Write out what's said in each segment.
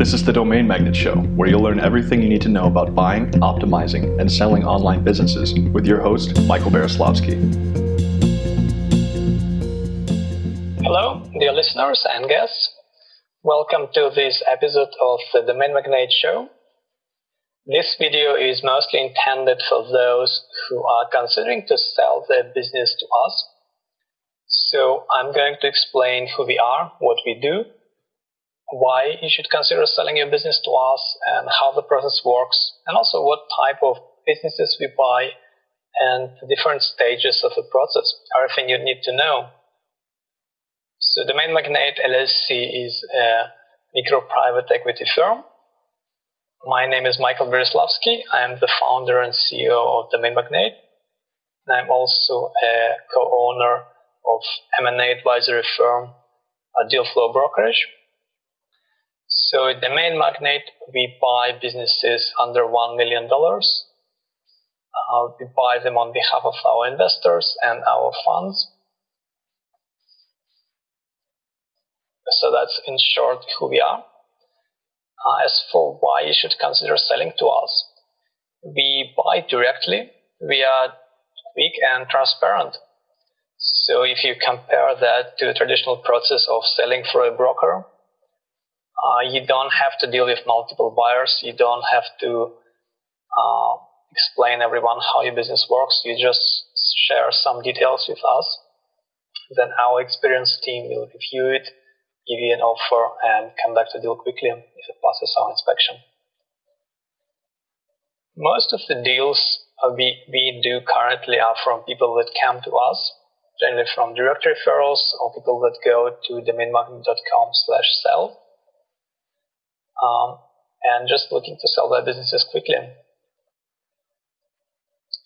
This is the Domain Magnate Show, where you'll learn everything you need to know about buying, optimizing, and selling online businesses with your host, Michael Beroslavsky. Hello, dear listeners and guests. Welcome to this episode of the Domain Magnate Show. This video is mostly intended for those who are considering to sell their business to us. So I'm going to explain who we are, what we do, why you should consider selling your business to us, and how the process works, and also what type of businesses we buy and the different stages of the process, everything you need to know. So Domain Magnate LLC is a micro private equity firm. My name is Michael Beroslavsky. I am the founder and CEO of Domain Magnate. And I'm also a co-owner of M&A advisory firm, Deal Flow Brokerage. So at Domain Magnate, we buy businesses under $1 million. We buy them on behalf of our investors and our funds. So that's in short who we are. As for why you should consider selling to us, we buy directly. We are quick and transparent. So if you compare that to the traditional process of selling through a broker, you don't have to deal with multiple buyers. You don't have to explain everyone how your business works. You just share some details with us. Then our experienced team will review it, give you an offer, and conduct a deal quickly if it passes our inspection. Most of the deals we do currently are from people that come to us, generally from direct referrals or people that go to domainmagnate.com/sell and just looking to sell their businesses quickly.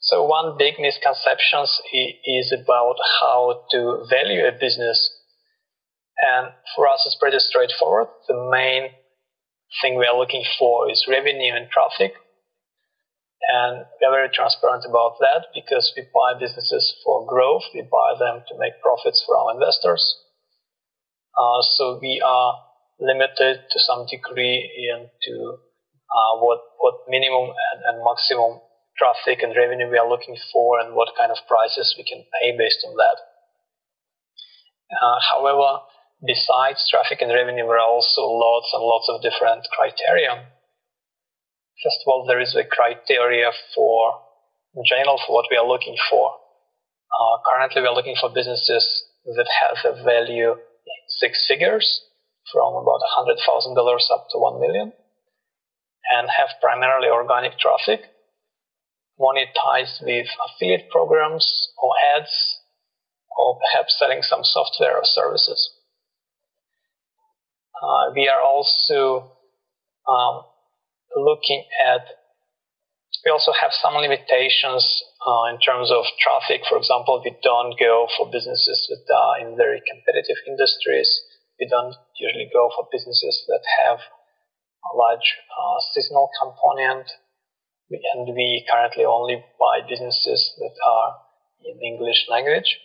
So one big misconception is about how to value a business. And for us, it's pretty straightforward. The main thing we are looking for is revenue and traffic. And we are very transparent about that because we buy businesses for growth. We buy them to make profits for our investors. So we are limited to some degree into what minimum and maximum traffic and revenue we are looking for and what kind of prices we can pay based on that. However, besides traffic and revenue, there are also lots and lots of different criteria. First of all, there is a criteria in general for what we are looking for. Currently, we are looking for businesses that have a value in six figures, from about $100,000 up to $1 million, and have primarily organic traffic, monetized with affiliate programs or ads, or perhaps selling some software or services. We are also we also have some limitations in terms of traffic. For example, we don't go for businesses that are in very competitive industries. We don't usually go for businesses that have a large seasonal component. And we currently only buy businesses that are in English language.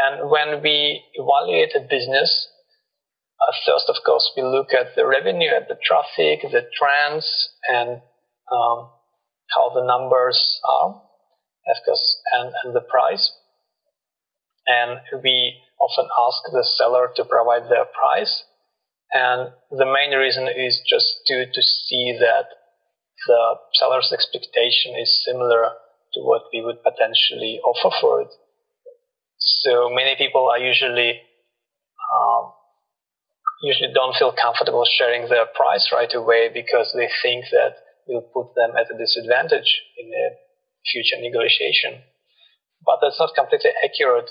And when we evaluate a business, first, of course, we look at the revenue, at the traffic, the trends, and how the numbers are, of course, and the price. And we often ask the seller to provide their price. And the main reason is just to see that the seller's expectation is similar to what we would potentially offer for it. So many people are usually don't feel comfortable sharing their price right away because they think that will put them at a disadvantage in a future negotiation. But that's not completely accurate,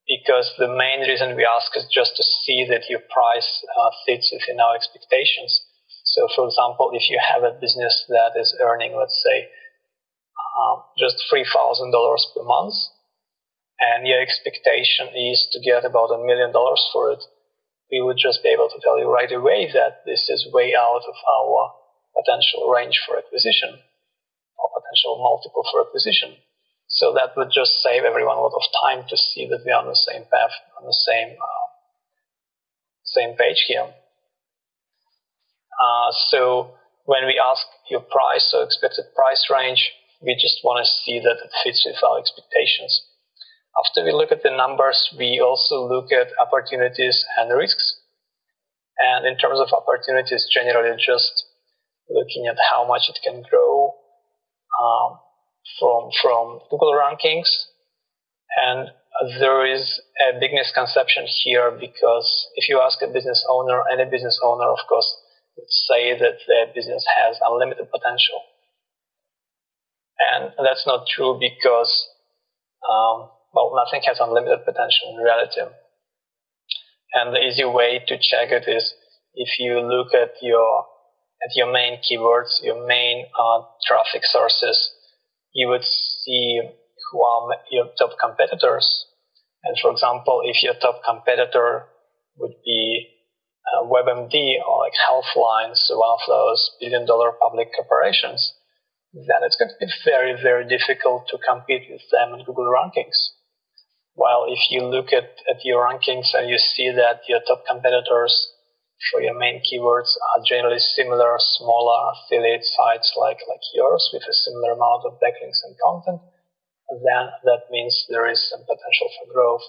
because the main reason we ask is just to see that your price fits within our expectations. So, for example, if you have a business that is earning, let's say, just $3,000 per month, and your expectation is to get about $1 million for it, we would just be able to tell you right away that this is way out of our potential range for acquisition, or potential multiple for acquisition. So that would just save everyone a lot of time to see that we are on the same path, on the same same page here. So when we ask your price or expected price range, we just want to see that it fits with our expectations. After we look at the numbers, we also look at opportunities and risks. And in terms of opportunities, generally just looking at how much it can grow from Google rankings. And there is a big misconception here, because if you ask a business owner, any business owner, of course, would say that their business has unlimited potential. And that's not true, because, nothing has unlimited potential in reality. And the easy way to check it is if you look at your main keywords, your main traffic sources, you would see who are your top competitors. And for example, if your top competitor would be WebMD or like Healthline, so one of those billion-dollar public corporations, then it's going to be very, very difficult to compete with them in Google rankings. While if you look at your rankings and you see that your top competitors for your main keywords are generally similar, smaller affiliate sites like yours with a similar amount of backlinks and content, then that means there is some potential for growth.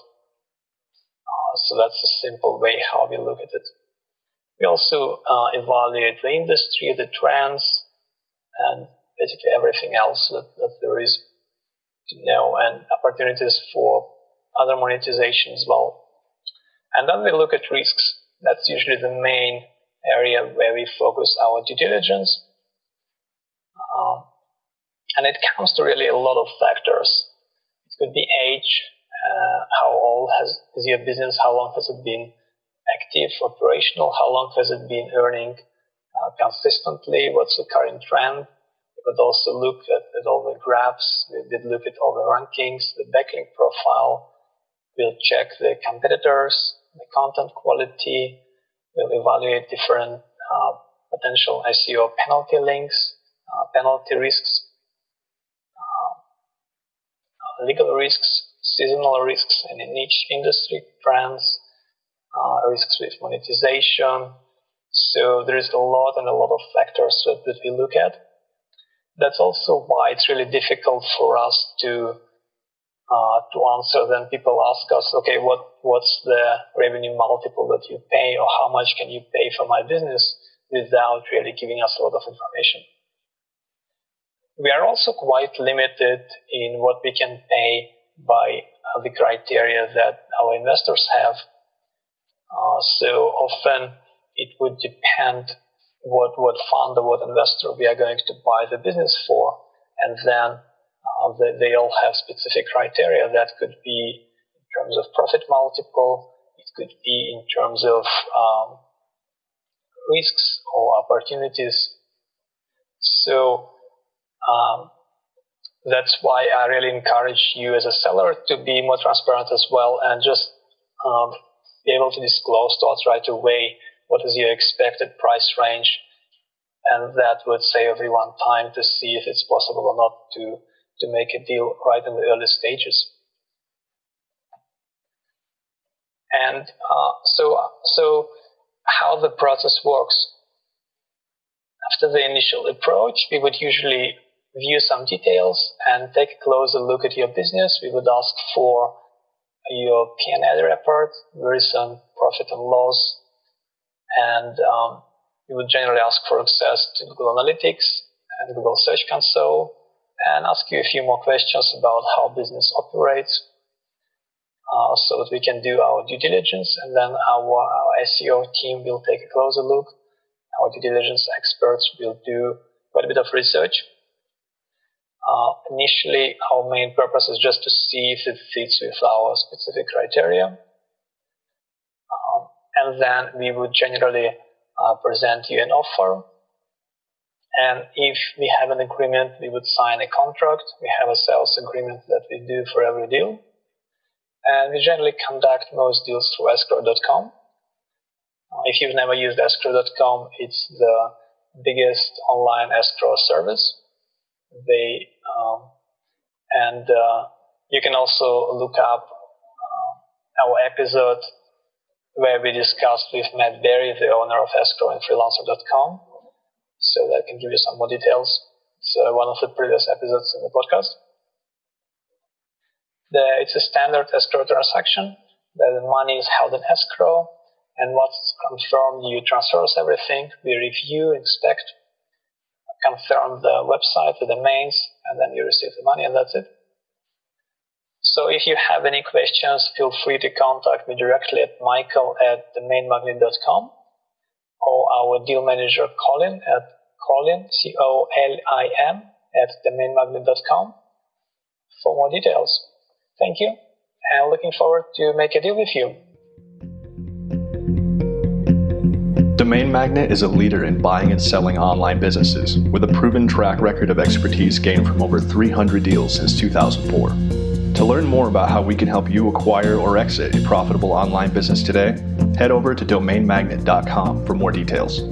So that's a simple way how we look at it. We also evaluate the industry, the trends, and basically everything else that there is to know, and opportunities for other monetization as well. And then we look at risks. That's usually the main area where we focus our due diligence. And it comes to really a lot of factors. It could be age, how old is your business, how long has it been active, operational, how long has it been earning consistently, what's the current trend. We could also look at all the graphs, we did look at all the rankings, the backlink profile, we'll check the competitors, the content quality, we'll evaluate different potential SEO penalty links, penalty risks, legal risks, seasonal risks, and in each industry trends, risks with monetization. So there is a lot of factors that we look at. That's also why it's really difficult for us to answer. Then people ask us, okay, what's the revenue multiple that you pay, or how much can you pay for my business, without really giving us a lot of information. We are also quite limited in what we can pay by the criteria that our investors have. So often it would depend what fund or what investor we are going to buy the business for, and then they all have specific criteria. That could be in terms of profit multiple, it could be in terms of risks or opportunities. So that's why I really encourage you as a seller to be more transparent as well, and just be able to disclose to us right away what is your expected price range, and that would save everyone time to see if it's possible or not to make a deal right in the early stages. And so how the process works. After the initial approach, we would usually view some details and take a closer look at your business. We would ask for your P&L report, there is some profit and loss, and we would generally ask for access to Google Analytics and Google Search Console, and ask you a few more questions about how business operates, so that we can do our due diligence, and then our SEO team will take a closer look. Our due diligence experts will do quite a bit of research. Initially, our main purpose is just to see if it fits with our specific criteria. And then we would generally present you an offer. And if we have an agreement, we would sign a contract. We have a sales agreement that we do for every deal. And we generally conduct most deals through escrow.com. If you've never used escrow.com, it's the biggest online escrow service. You can also look up our episode where we discussed with Matt Berry, the owner of escrow and freelancer.com. So that can give you some more details. It's one of the previous episodes in the podcast. It's a standard escrow transaction. The money is held in escrow, and once confirmed, you transfer everything. We review, inspect, confirm the website, the domains, and then you receive the money, and that's it. So if you have any questions, feel free to contact me directly at michael@domainmagnate.com or our deal manager Colin at Colin, COLIN, @domainmagnate.com for more details. Thank you, and looking forward to make a deal with you. Domain Magnate is a leader in buying and selling online businesses with a proven track record of expertise gained from over 300 deals since 2004. To learn more about how we can help you acquire or exit a profitable online business today, head over to domainmagnate.com for more details.